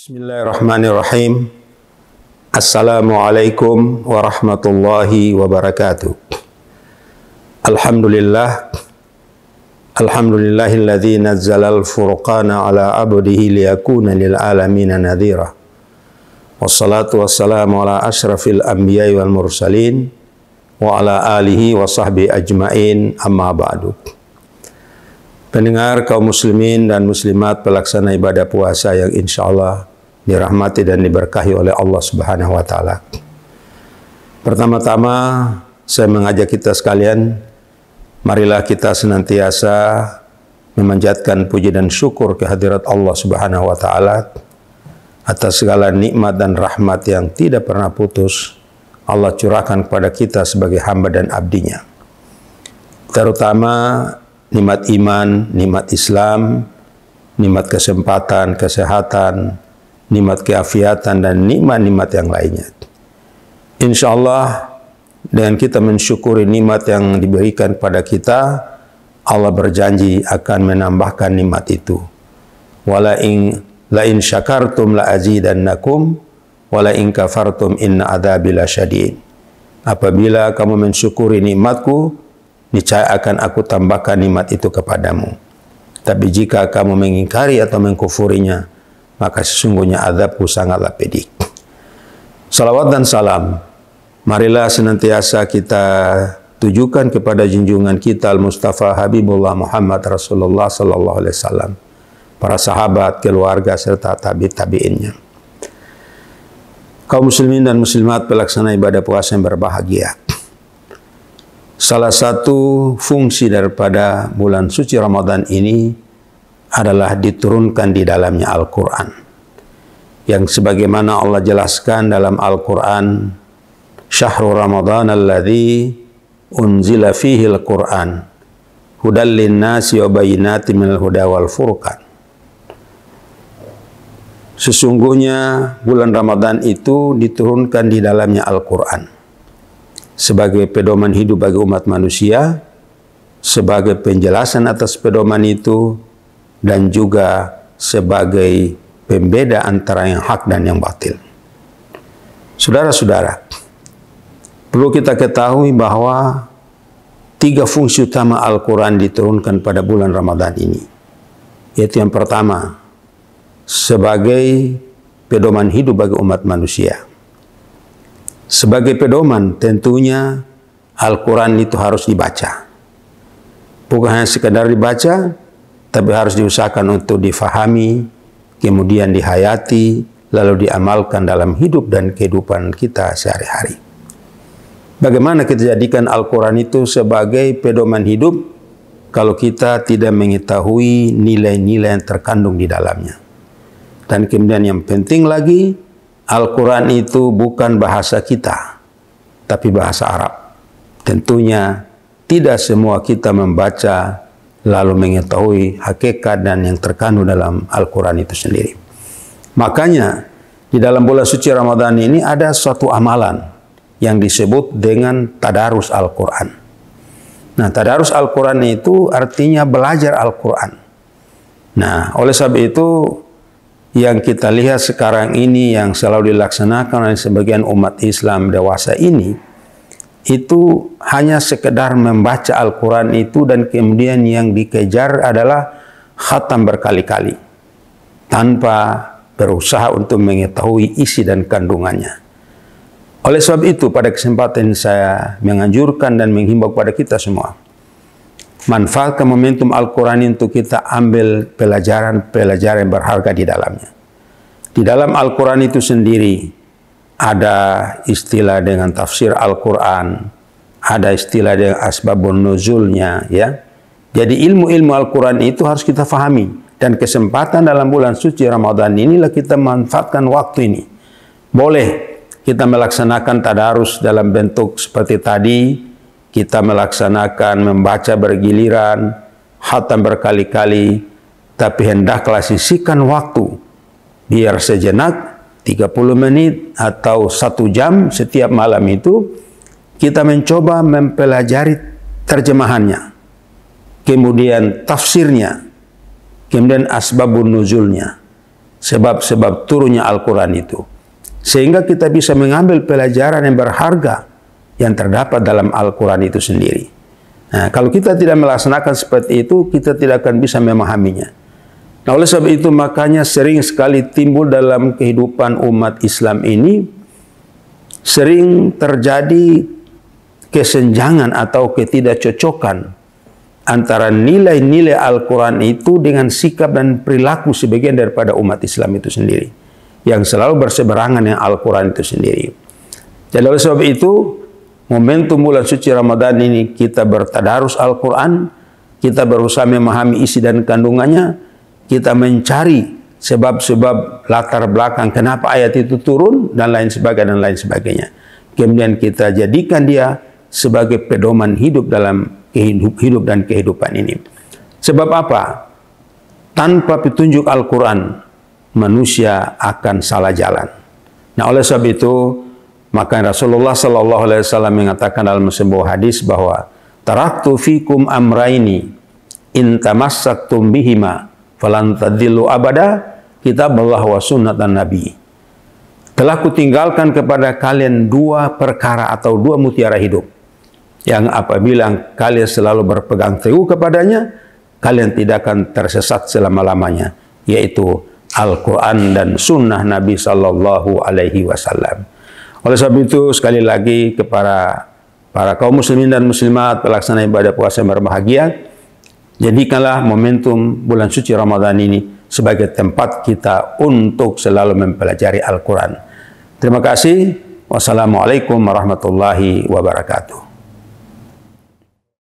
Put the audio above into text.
Bismillahirrahmanirrahim. Assalamualaikum warahmatullahi wabarakatuh. Alhamdulillahilladzi nazzalal furqana ala abdihi liyakuna lil alamina nadhira. Wassalatu wassalamu ala asyrafil anbiya'i wal mursalin wa ala alihi wa sahbihi ajmain, amma ba'du. Pendengar kaum muslimin dan muslimat pelaksana ibadah puasa yang insya Allah dirahmati dan diberkahi oleh Allah Subhanahu wa Ta'ala. Pertama-tama saya mengajak kita sekalian, marilah kita senantiasa memanjatkan puji dan syukur kehadirat Allah Subhanahu wa Ta'ala atas segala nikmat dan rahmat yang tidak pernah putus Allah curahkan kepada kita sebagai hamba dan abdinya. Terutama nikmat iman, nikmat Islam, nikmat kesempatan, kesehatan, nikmat keafiatan, dan nikmat-nikmat yang lainnya. Insya Allah, dengan kita mensyukuri nikmat yang diberikan kepada kita, Allah berjanji akan menambahkan nikmat itu. Wala in syakartum la azidannakum, wala in kafartum inna adzabi lasyadid. Apabila kamu mensyukuri nikmatku, niscaya akan aku tambahkan nikmat itu kepadamu. Tapi jika kamu mengingkari atau mengkufurinya, maka sesungguhnya azabku sangatlah pedih. Salawat dan salam, marilah senantiasa kita tujukan kepada junjungan kita Al-Mustafa Habibullah Muhammad Rasulullah Sallallahu Alaihi Wasallam, para sahabat, keluarga, serta tabi'innya. Kaum muslimin dan muslimat pelaksana ibadah puasa yang berbahagia. Salah satu fungsi daripada bulan suci Ramadan ini adalah diturunkan di dalamnya Al-Quran. Yang sebagaimana Allah jelaskan dalam Al-Quran, Syahrul Ramadan alladzi unzila fihi Al-Quran, hudal linnasi wa bayyinatin minal huda wal furqan. Sesungguhnya bulan Ramadan itu diturunkan di dalamnya Al-Quran sebagai pedoman hidup bagi umat manusia, sebagai penjelasan atas pedoman itu, dan juga sebagai pembeda antara yang hak dan yang batil. Saudara-saudara, perlu kita ketahui bahwa 3 fungsi utama Al-Quran diturunkan pada bulan Ramadan ini. Yaitu yang pertama, sebagai pedoman hidup bagi umat manusia. Sebagai pedoman, tentunya Al-Quran itu harus dibaca. Bukan hanya sekedar dibaca, tapi harus diusahakan untuk difahami, kemudian dihayati, lalu diamalkan dalam hidup dan kehidupan kita sehari-hari. Bagaimana kita jadikan Al-Quran itu sebagai pedoman hidup kalau kita tidak mengetahui nilai-nilai yang terkandung di dalamnya? Dan kemudian yang penting lagi, Al-Quran itu bukan bahasa kita, tapi bahasa Arab. Tentunya tidak semua kita membaca lalu mengetahui hakikat dan yang terkandung dalam Al-Quran itu sendiri. Makanya di dalam bulan suci Ramadan ini ada suatu amalan yang disebut dengan tadarus Al-Quran. Nah, tadarus Al-Quran itu artinya belajar Al-Quran. Nah, oleh sebab itu yang kita lihat sekarang ini yang selalu dilaksanakan oleh sebagian umat Islam dewasa ini, itu hanya sekedar membaca Al-Quran itu dan kemudian yang dikejar adalah khatam berkali-kali tanpa berusaha untuk mengetahui isi dan kandungannya. Oleh sebab itu pada kesempatan saya menganjurkan dan menghimbau kepada kita semua, manfaatkan momentum Al-Quran untuk kita ambil pelajaran-pelajaran yang berharga di dalamnya. Di dalam Al-Quran itu sendiri ada istilah dengan tafsir Al-Quran, ada istilah dengan asbabun nuzulnya, ya. Jadi ilmu-ilmu Al-Quran itu harus kita fahami, dan kesempatan dalam bulan suci Ramadan inilah kita manfaatkan waktu ini. Boleh kita melaksanakan tadarus dalam bentuk seperti tadi, kita melaksanakan membaca bergiliran, khatam berkali-kali, tapi hendaklah sisihkan waktu, biar sejenak 30 menit atau 1 jam setiap malam itu kita mencoba mempelajari terjemahannya, kemudian tafsirnya, kemudian asbabun nuzulnya. sebab-sebab turunnya Al-Quran itu. Sehingga kita bisa mengambil pelajaran yang berharga yang terdapat dalam Al-Quran itu sendiri. Nah, kalau kita tidak melaksanakan seperti itu, kita tidak akan bisa memahaminya. Nah, oleh sebab itu makanya sering sekali timbul dalam kehidupan umat Islam ini, sering terjadi kesenjangan atau ketidakcocokan antara nilai-nilai Al-Quran itu dengan sikap dan perilaku sebagian daripada umat Islam itu sendiri, yang selalu berseberangan dengan Al-Quran itu sendiri. Jadi oleh sebab itu, momentum bulan suci Ramadan ini kita bertadarus Al-Quran, kita berusaha memahami isi dan kandungannya, kita mencari sebab-sebab latar belakang kenapa ayat itu turun, dan lain sebagainya. Kemudian kita jadikan dia sebagai pedoman hidup dalam hidup dan kehidupan ini. Sebab apa? Tanpa petunjuk Al-Quran, manusia akan salah jalan. Nah, oleh sebab itu, maka Rasulullah SAW mengatakan dalam sebuah hadis bahwa taraktu fikum amraini in tamassaktum bihima falan tadillu abada, kitaballah wa sunnatan nabi. Telah kutinggalkan kepada kalian dua perkara atau dua mutiara hidup, yang apabila kalian selalu berpegang teguh kepadanya, kalian tidak akan tersesat selama-lamanya, yaitu Al-Quran dan Sunnah Nabi Sallallahu Alaihi Wasallam. Oleh sebab itu, sekali lagi kepada para kaum muslimin dan muslimat pelaksana ibadah puasa yang berbahagia, jadikanlah momentum bulan suci Ramadan ini sebagai tempat kita untuk selalu mempelajari Al-Quran. Terima kasih. Wassalamualaikum warahmatullahi wabarakatuh.